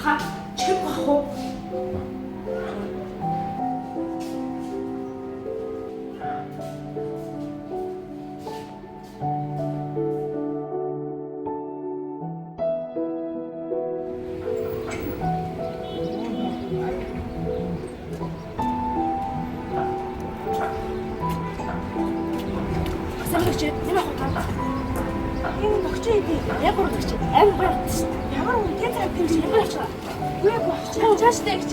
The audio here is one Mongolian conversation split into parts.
Ха, чихэнд бах уу? Асамч юм ах таа. Энэ багч иди. Яг урагч. Амин багч. Ямар үнэтэй цаг тэмж юм багч. Үгүй багч. Цааштай гэж.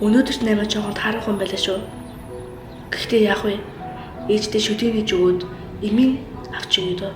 Өнөөдөрт наймаа жоохон таарах юм байлаа шүү. Гэхдээ яах вэ? Ээжтэй шүтээ гэж өгөөд эмийн авч өгье дөө.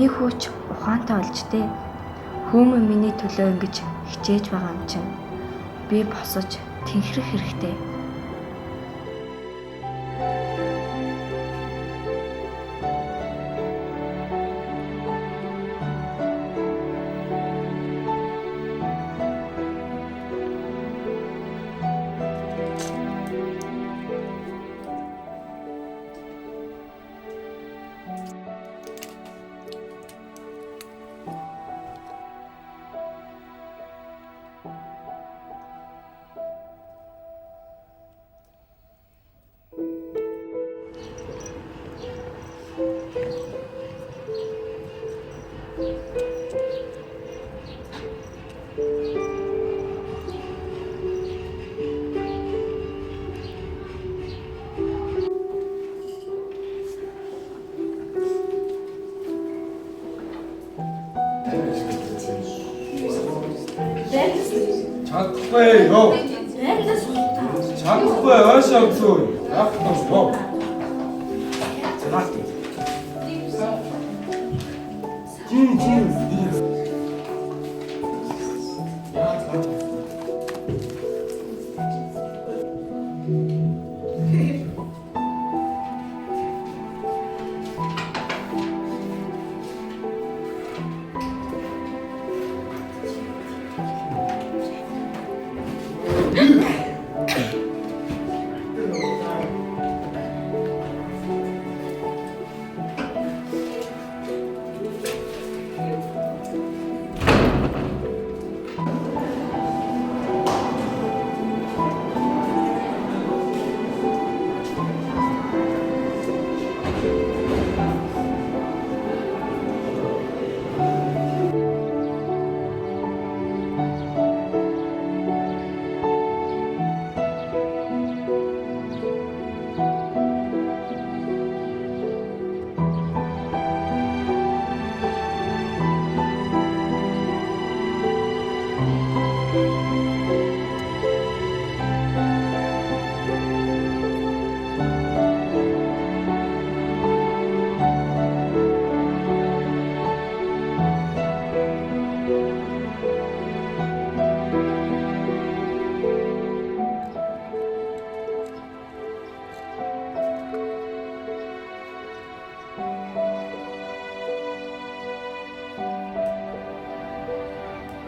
Миний хүүч ухаантай болж дээ. Хүүмэн миний төлөө ингэж хичээж байгаа юм чинь. Би босож тэнхрэх хэрэгтэй. Чадахгүй ёо. Чадахгүй ойшоо өглөө. Яах вэ ёо. Заах. Жин.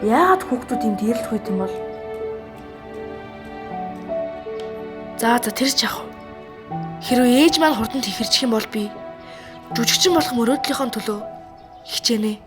Яагаад хүүхдүүд юм дээрлэх үйт юм бол? За тэр ч яах вэ? Хэрвээ ээж маань хурдан тэхэрчих юм бол би жүжигчин болох мөрөөдлийнхөө төлөө хичээнэ.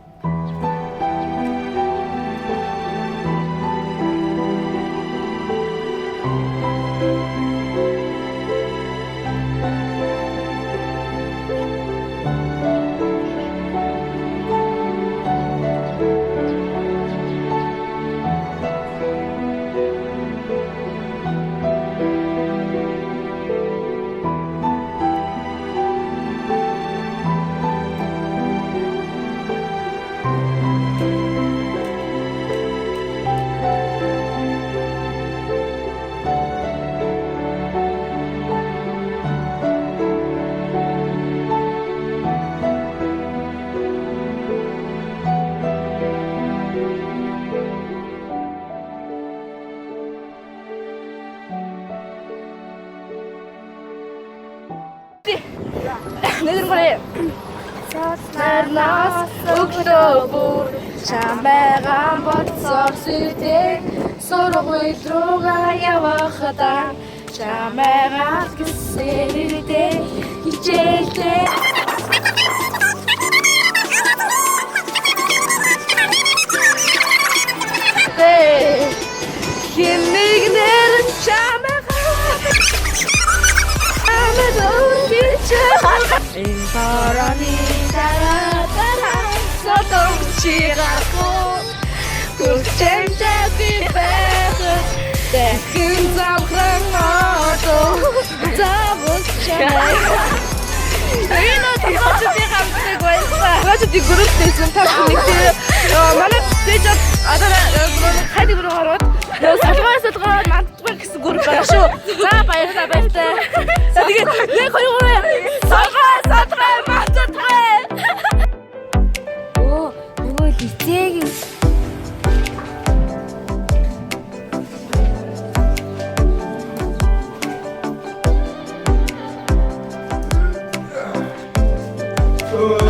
Нэгэрмэрээ Сарнаас өглөө бүр чамайгаа бодсоор сүтээ сургууль руугаа явахдаа чамайгаа гэсэрдээ хичээлдээ хэмээгнэр чамайгаа энэ бараны дараа содомчигако хүчтэй байх дахин завхан одоо завчаа энэ тохиолдолтой хамтдаг байсан. Гажди групптэйсэн тасмитэй манай дэжд одоо хайд руу гараад салгаа манддаг гэсэн групп байгаа шүү. За баярлалаа. За тэгээд нэг хоёр салгаа манддаг. ой.